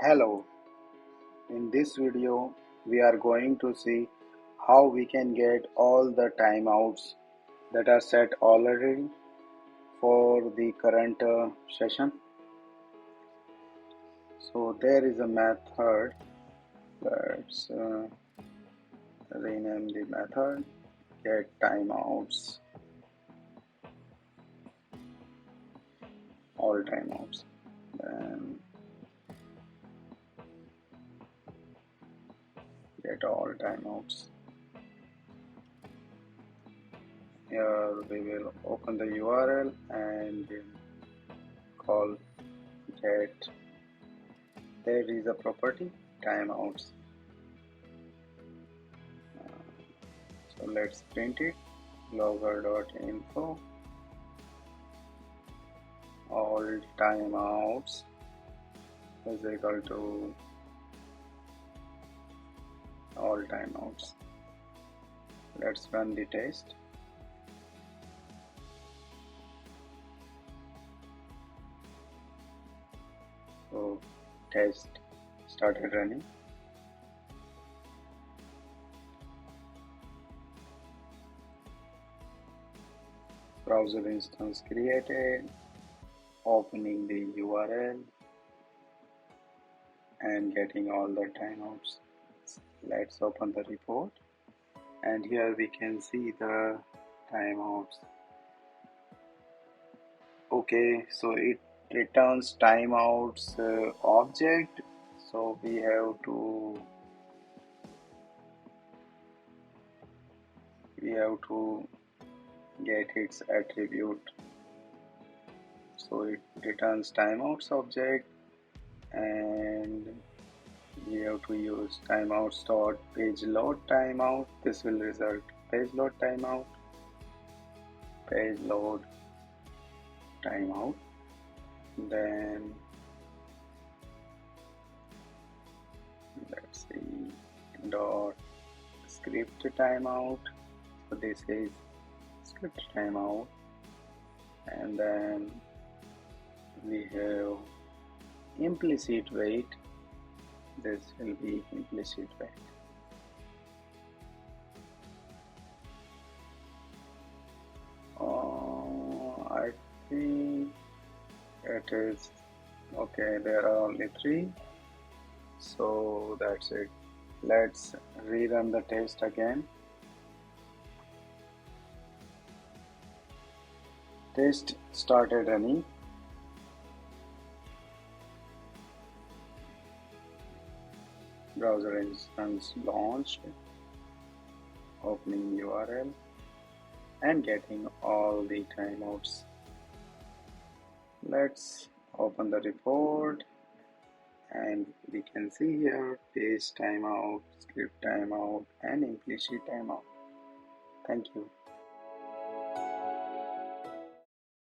Hello, in this video we are going to see how we can get all the timeouts that are set already for the current session. So there is a method. Let's rename the method get timeouts, all timeouts. Then get all timeouts. Here we will open the URL and call get. There is a property timeouts. So let's print it. Logger.info all timeouts is equal to all timeouts. Let's run the test. So test started running. Browser instance created, opening the URL and getting all the timeouts. Let's open the report and here we can see the timeouts. Okay, so it returns timeouts object, so we have to get its attribute. So it returns timeouts object and we have to use timeouts dot page load timeout. This will result page load timeout, page load timeout. Then let's see dot script timeout. So this is script timeout, and then we have implicit wait. This will be implicit wait. I think it is okay. There are only 3, so that's it. Let's rerun the test again. Test started running. Browser instance launched, opening URL and getting all the timeouts. Let's open the report and we can see here page timeout, script timeout and implicit timeout. Thank you.